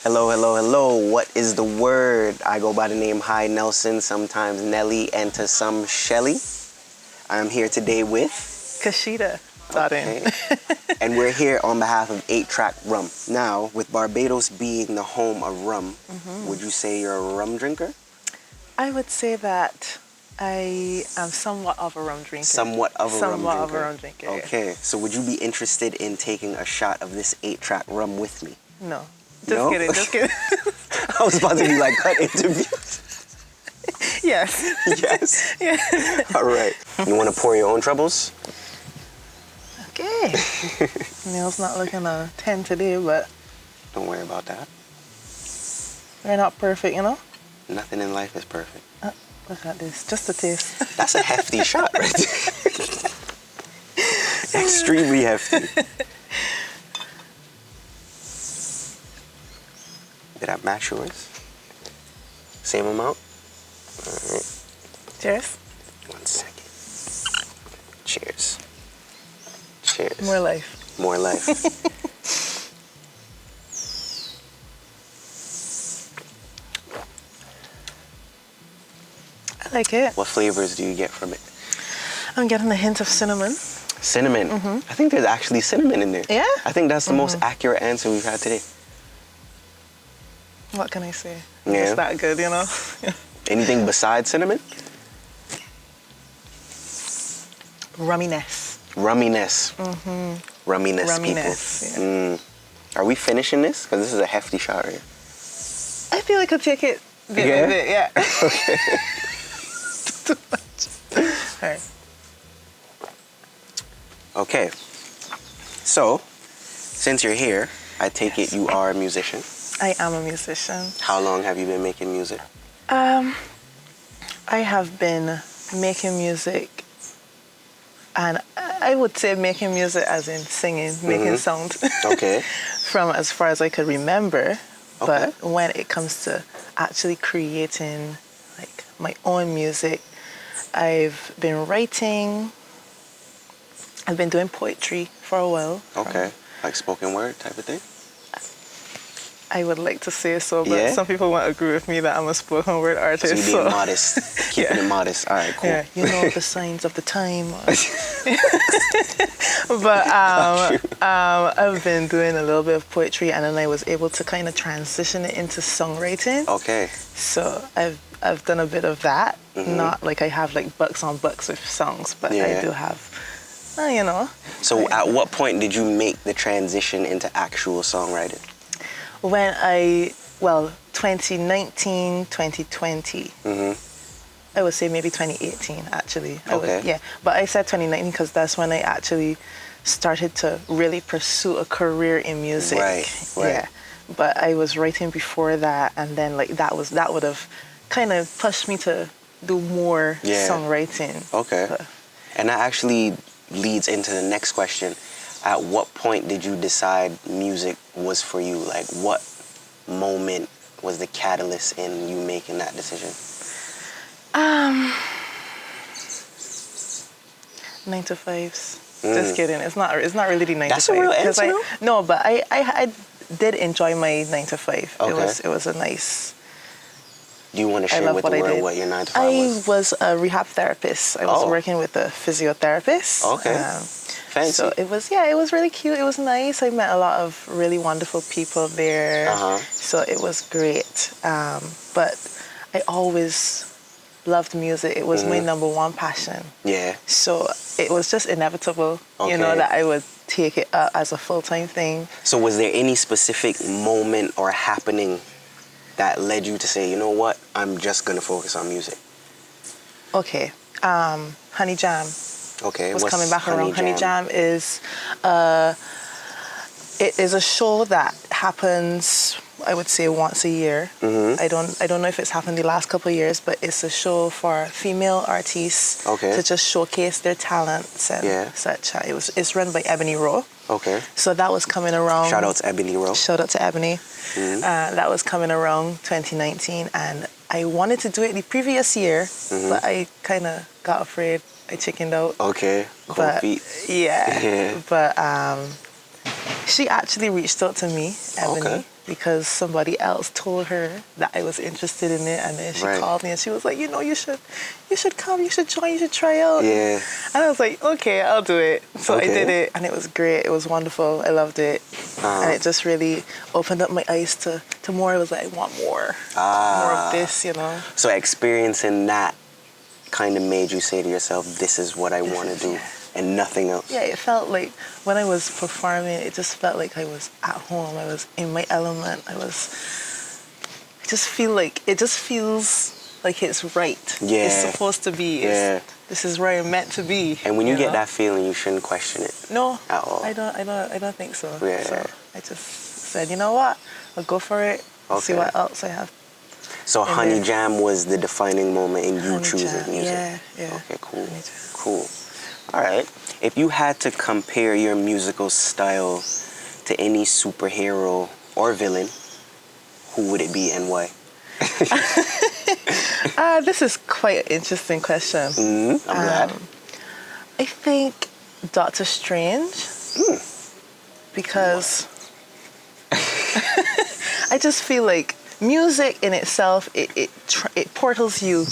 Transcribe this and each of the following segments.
Hello, hello, hello. What is the word? I go by the name Hi Nelson, sometimes Nelly, and to some Shelly. I'm here today with Kashida. Okay. And we're here on behalf of 8-Track Rum. Now, with Barbados being the home of rum, would you say you're a rum drinker? I would say that I am somewhat of a rum drinker. Somewhat of a rum drinker. Somewhat of a rum drinker. Okay. So would you be interested in taking a shot of this 8-Track Rum with me? No. No? Just kidding. I was about to be like, cut interview. Yes. Yes. Yeah. All right. You want to pour your own troubles? Okay. Nails not looking a 10 today, but Don't worry about that. they're not perfect, you know? Nothing in life is perfect. Look at this. Just a taste. That's a hefty shot right there. Extremely hefty. Did I match yours? Same amount? All right. Cheers. 1 second. Cheers. Cheers. More life. More life. I like it. What flavors do you get from it? I'm getting a hint of cinnamon. Cinnamon. I think there's actually cinnamon in there. Yeah? I think that's the most accurate answer we've had today. What can I say? Yeah. It's that good, you know? Anything besides cinnamon? Rumminess. Rumminess. Rumminess, Rumminess, people. yeah. Are we finishing this? Because this is a hefty shot right here. I feel I could take it bit by bit, yeah. Okay. Too much. All right. Okay. So, since you're here, I take it you are a musician. I am a musician. How long have you been making music? I have been making music, and I would say making music as in singing, making sound. Okay. From as far as I could remember. Okay. But when it comes to actually creating like my own music, I've been writing. I've been doing poetry for a while. Okay. Like spoken word type of thing? I would like to say so, but Yeah? some people won't agree with me that I'm a spoken word artist. So you're being modest. Keeping it modest. All right, cool. Yeah, you know the signs of the time. But I've been doing a little bit of poetry, and then I was able to kind of transition it into songwriting. Okay. So I've done a bit of that. Not like I have like bucks on bucks with songs, but I do have, you know. So at what point did you make the transition into actual songwriting? When 2019, 2020. I would say maybe 2018, actually. Okay. But I said 2019 because that's when I actually started to really pursue a career in music. Right. Yeah. But I was writing before that, and then like that would have kind of pushed me to do more songwriting. Okay. But, And that actually leads into the next question. At what point did you decide music was for you? Like, what moment was the catalyst in you making that decision? 9 to 5s. Just kidding. It's not really the 9 That's to 5. a real answer? No, but I did enjoy my 9 to 5. Okay. It was a nice. Do you want to share with the world what your 9 to 5 was? I was a rehab therapist. I was working with a physiotherapist. Okay. Fancy. So it was really cute. It was nice. I met a lot of really wonderful people there. So it was great. But I always loved music. It was my number one passion. Yeah. So it was just inevitable, you know, that I would take it up as a full-time thing. So was there any specific moment or happening that led you to say, you know what, I'm just going to focus on music? Okay. Honey Jam. Okay. Was coming back around. Honey Jam is it is a show that happens, I would say, once a year. I don't know if it's happened the last couple of years, but it's a show for female artists to just showcase their talents and such. It's run by Ebony Rowe. Okay. So that was coming around. Shout out to Ebony Rowe. Shout out to Ebony. That was coming around 2019, and I wanted to do it the previous year, but I kind of got afraid. I chickened out. Okay. Cold feet. Yeah. But she actually reached out to me, Ebony. because somebody else told her that I was interested in it, and then she called me and she was like, you know, you should come, you should join, you should try out. Yeah. And I was like, okay, I'll do it. So I did it, and it was great. It was wonderful. I loved it. And it just really opened up my eyes to more. I was like, I want more. More of this, you know. So experiencing that kind of made you say to yourself, this is what I want to do, and nothing else. Yeah, it felt like when I was performing, it just felt like I was at home. I was in my element. I just feels like it's right. Yeah. It's supposed to be. This is where I'm meant to be. And when you get that feeling, you shouldn't question it. No. At all. I don't think so. Yeah. So I just said, you know what? I'll go for it. See what else I have. So Honey Jam was the defining moment in you choosing music. Yeah. Okay, cool. All right. If you had to compare your musical style to any superhero or villain, who would it be and why? This is quite an interesting question. I'm glad. I think Doctor Strange, because I just feel like music in itself, it portals you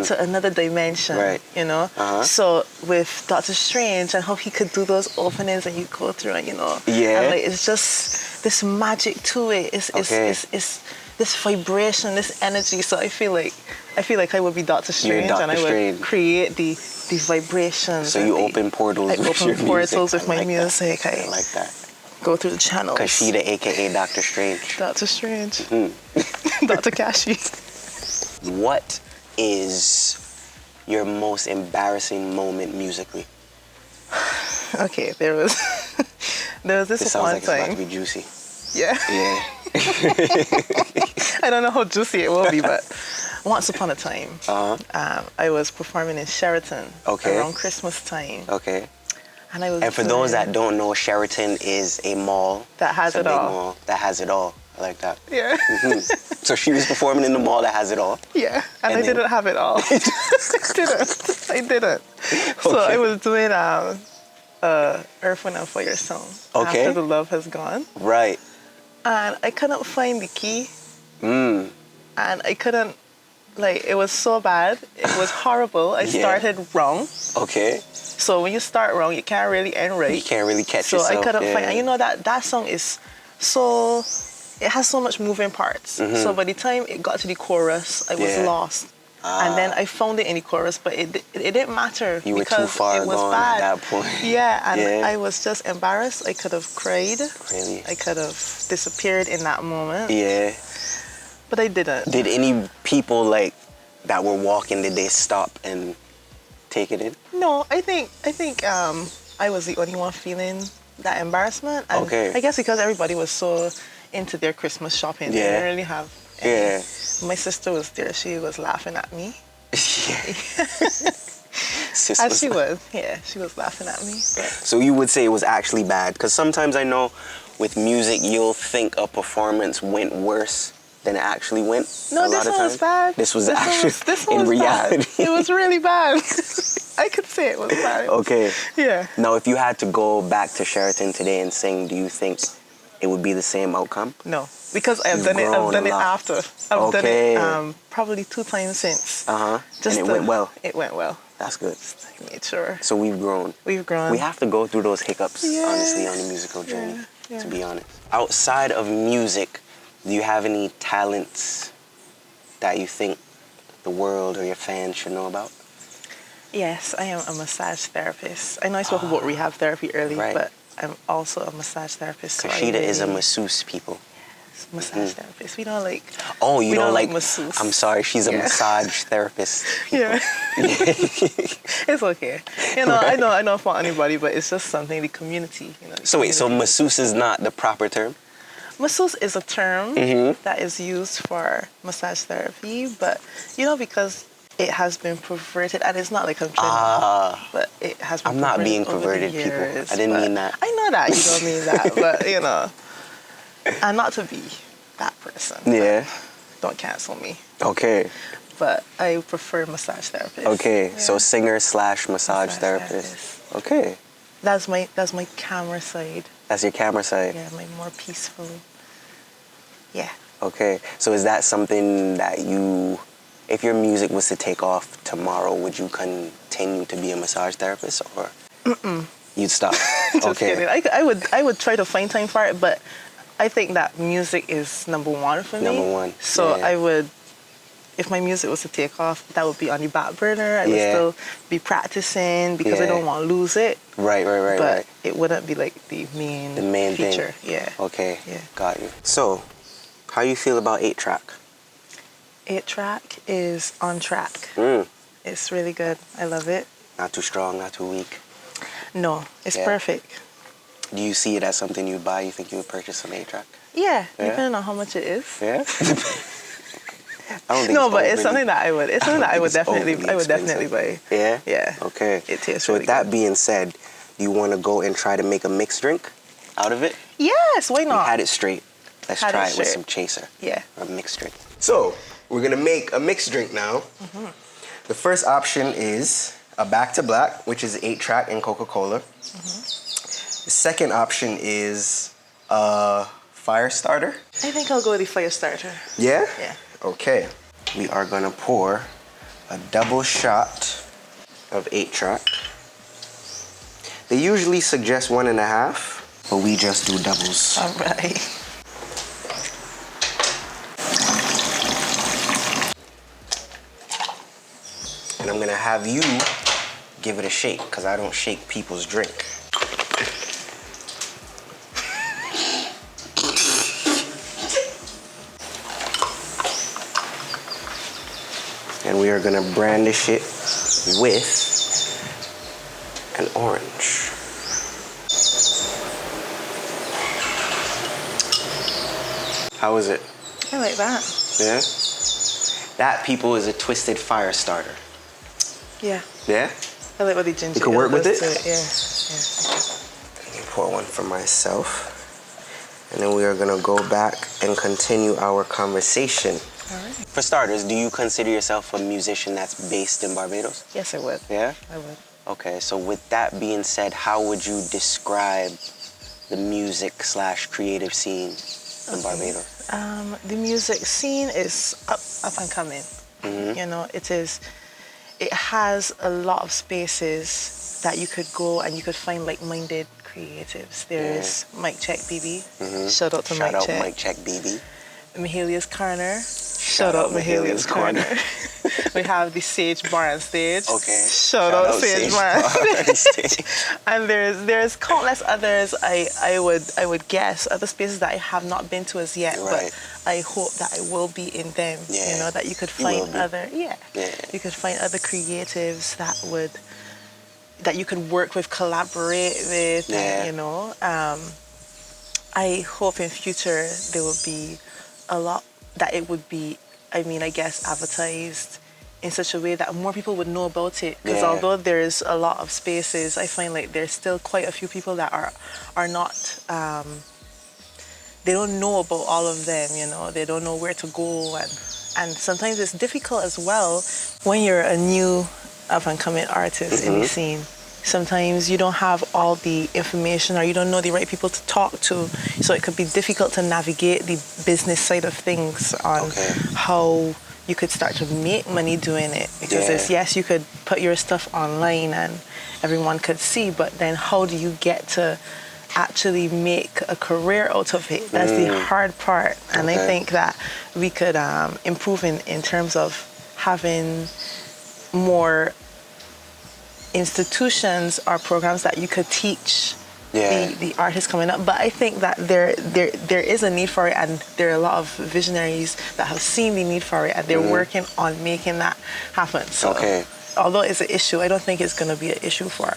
to another dimension, right? You know. So with Doctor Strange and how he could do those openings and you go through and and like, it's just this magic to it. It's this vibration, this energy. So I feel like I would be Doctor Strange, and I would create the vibrations. So you open portals. I open portals with my music. I like that. Go through the channels. Kashida, aka Doctor Strange. Doctor Strange. Dr. Kashi. What is your most embarrassing moment musically? Okay, there was this sounds one like time. It's about to be juicy. Yeah. I don't know how juicy it will be, but once upon a time, I was performing in Sheraton around Christmas time. Okay. And for those that don't know, Sheraton is a mall that has it all. Mall that has it all. I like that. Yeah. So she was performing in the mall that has it all. Yeah, and I didn't have it all. I didn't. So I was doing Earth, Wind and Fire song. After the Love Has Gone. Right. And I couldn't find the key. And I couldn't, it was so bad. It was horrible. I started wrong. Okay. So when you start wrong, you can't really end right. You can't really catch yourself. So I couldn't find, and that song is so, it has so much moving parts. So by the time it got to the chorus, I was lost. And then I found it in the chorus, but it didn't matter. You were too far gone at that point. Yeah, and I was just embarrassed. I could have cried. Really? I could have disappeared in that moment. Yeah. But I didn't. Did any people that were walking, did they stop and take it in? No, I think I was the only one feeling that embarrassment. And I guess because everybody was so into their Christmas shopping, they didn't really have any. My sister was there. She was laughing at me. As she was. Yeah, she was laughing at me. But. So you would say it was actually bad? Because sometimes I know with music, you'll think a performance went worse than it actually went. No, this one was bad. This was actually in reality. Bad. It was really bad. I could say it was bad. Okay. Yeah. Now, if you had to go back to Sheraton today and sing, do you think it would be the same outcome? No, because I've done it after. I've done it probably 2 times since. And it went well. It went well. That's good. Just made sure. So we've grown. We've grown. We have to go through those hiccups, honestly, on the musical journey, to be honest. Outside of music, do you have any talents that you think the world or your fans should know about? Yes, I am a massage therapist. I know I spoke about rehab therapy earlier, but I'm also a massage therapist. Kashida is a masseuse, people. Yes, massage therapist. We don't like... Oh, you don't like masseuse. I'm sorry, she's a massage therapist. Yeah. It's okay. I know for anybody, but it's just something, the community. So wait, so masseuse is not the proper term? Masseuse is a term that is used for massage therapy, but because it has been perverted, and it's not like I'm trying to, but it has been I'm not being perverted, people. I didn't mean that. I know that you don't mean that, but and not to be that person. Yeah. Don't cancel me. Okay. But I prefer massage therapist. Okay, so singer/massage therapist. Okay. That's my camera side. That's your camera side. Yeah, my more peaceful. Yeah. Okay. So is that something that you, if your music was to take off tomorrow, would you continue to be a massage therapist, or you'd stop? Just kidding. I would try to find time for it, but I think that music is number one for me. Number one. So yeah. I would, if my music was to take off, that would be on the back burner. I would still be practicing because I don't want to lose it. Right. But it wouldn't be like the main feature. Thing. Yeah. Okay. Yeah. Got you. So, how you feel about 8-track? 8-track is on track. It's really good. I love it. Not too strong, not too weak. No, it's perfect. Do you see it as something you'd buy? You think you would purchase an 8-track? Yeah, depending on how much it is. Yeah. I don't think no, but it's something that I would. It's something that I would definitely buy. Yeah. Yeah. Okay. It tastes so really with that good. being said, you want to go and try to make a mixed drink out of it? Yes. Why not? We had it straight. Let's try it with some chaser. Yeah. A mixed drink. So we're gonna make a mixed drink now. The first option is a Back to Black, which is 8-track and Coca-Cola. The second option is a fire starter. I think I'll go with the fire starter. Yeah? Yeah. Okay. We are gonna pour a double shot of 8-track. They usually suggest 1.5, but we just do doubles. All right. And I'm gonna have you give it a shake, because I don't shake people's drink. And we are gonna brandish it with an orange. How is it? I like that. Yeah? That, people, is a twisted fire starter. Yeah. Yeah? I like what the ginger. You can work with it? Yeah. Let me pour one for myself. And then we are gonna go back and continue our conversation. All right. For starters, do you consider yourself a musician that's based in Barbados? Yes, I would. Yeah? I would. Okay, so with that being said, how would you describe the music/creative scene in Barbados? The music scene is up and coming. You know, it has a lot of spaces that you could go and you could find like-minded creatives. There's Mic Check BB. Shout out to Mic Check. Shout out Mic Check BB. Mahalia's Corner. Shout out Mahalia's Corner. We have the Sage Bar and Stage. Okay. Shout out Sage Bar and Stage. And there's countless others. I would guess other spaces that I have not been to as yet, but I hope that I will be in them. Yeah. You know, that you could find you could find other creatives that you could work with, collaborate with. And, you know, I hope in future there will be a lot that it would be, I guess, advertised in such a way that more people would know about it. Because although there's a lot of spaces, I find like there's still quite a few people that are not, they don't know about all of them, you know, they don't know where to go. And sometimes it's difficult as well when you're a new up-and-coming artist in the scene. Sometimes you don't have all the information or you don't know the right people to talk to. So it could be difficult to navigate the business side of things on how you could start to make money doing it. Because yes, you could put your stuff online and everyone could see, but then how do you get to actually make a career out of it? That's the hard part. And I think that we could improve in terms of having more institutions or programs that you could teach the artists coming up. But I think that there is a need for it, and there are a lot of visionaries that have seen the need for it, and they're working on making that happen. So although it's an issue, I don't think it's going to be an issue for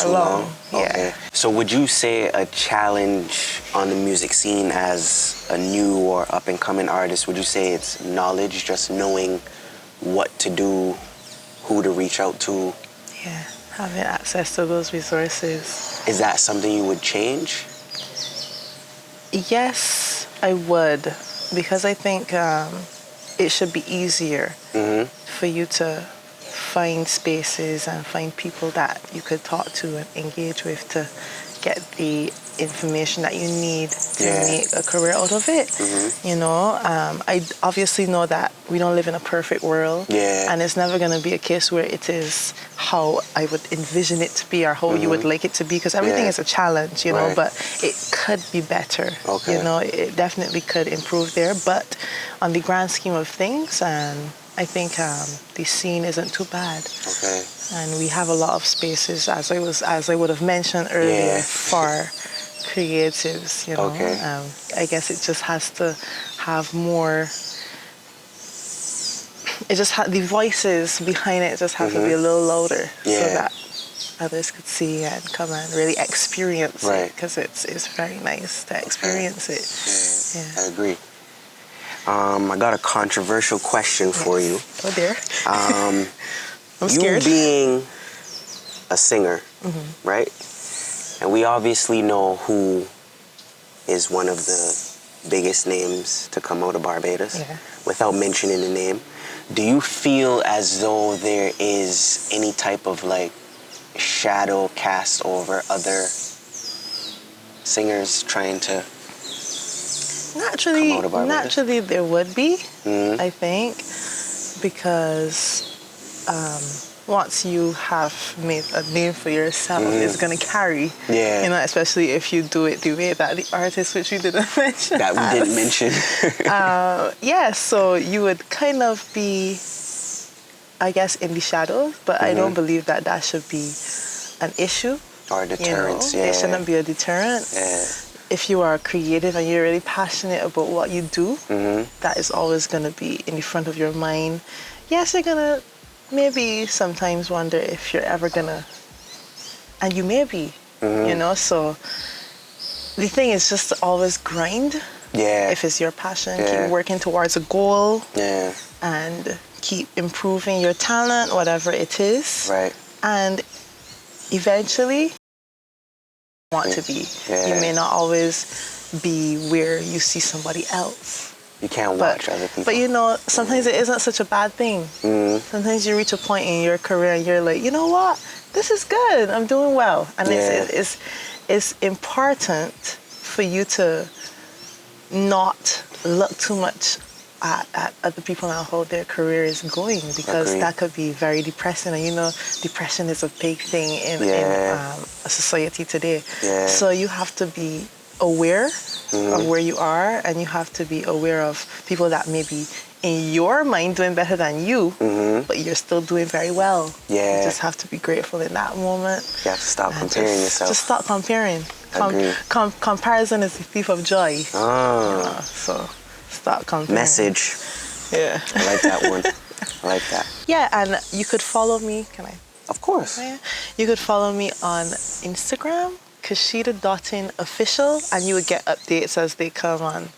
long. Okay. So would you say a challenge on the music scene as a new or up-and-coming artist, would you say it's knowledge, just knowing what to do, who to reach out to? Yeah, having access to those resources. Is that something you would change? Yes, I would, because I think it should be easier for you to find spaces and find people that you could talk to and engage with to get the information that you need to make a career out of it. You know, I obviously know that we don't live in a perfect world, and it's never going to be a case where it is how I would envision it to be or how you would like it to be, because everything is a challenge, you know, but it could be better. You know, it definitely could improve there, but on the grand scheme of things, I think the scene isn't too bad. And we have a lot of spaces, as I would have mentioned earlier, for creatives, you know. I guess it just has to have more. It just the voices behind it just have to be a little louder, so that others could see and come and really experience it, because it's very nice to experience it. I agree. I got a controversial question for you. Oh dear. I'm You scared. being a singer, right? And we obviously know who is one of the biggest names to come out of Barbados, without mentioning the name. Do you feel as though there is any type of like shadow cast over other singers trying to come out of Barbados? Naturally there would be, I think, because once you have made a name for yourself, it's going to carry. You know, especially if you do it the way that the artist, which we didn't mention. That we didn't mention. So you would kind of be, I guess, in the shadows, but I don't believe that that should be an issue. Or a deterrent, It shouldn't be a deterrent. If you are creative and you're really passionate about what you do, that is always going to be in the front of your mind. Yes, you're going to maybe sometimes wonder if you're ever going to, and you may be, you know, so the thing is just to always grind. If it's your passion, keep working towards a goal. And keep improving your talent, whatever it is. And eventually, want to be. You may not always be where you see somebody else. You can't watch other people. But you know, sometimes it isn't such a bad thing. Sometimes you reach a point in your career and you're like, you know what? This is good. I'm doing well. And it's important for you to not look too much at other people and how their career is going, because that could be very depressing. And you know, depression is a big thing in a society today. So you have to be aware of where you are, and you have to be aware of people that may be in your mind doing better than you, but you're still doing very well. You just have to be grateful in that moment. You have to stop comparing yourself. Just stop comparing. Comparison is the thief of joy. You know, so stop comparing. Message. I like that one. I like that. And you could follow me. Can I? Of course. You could follow me on Instagram, rekodotcom official, and you would get updates as they come on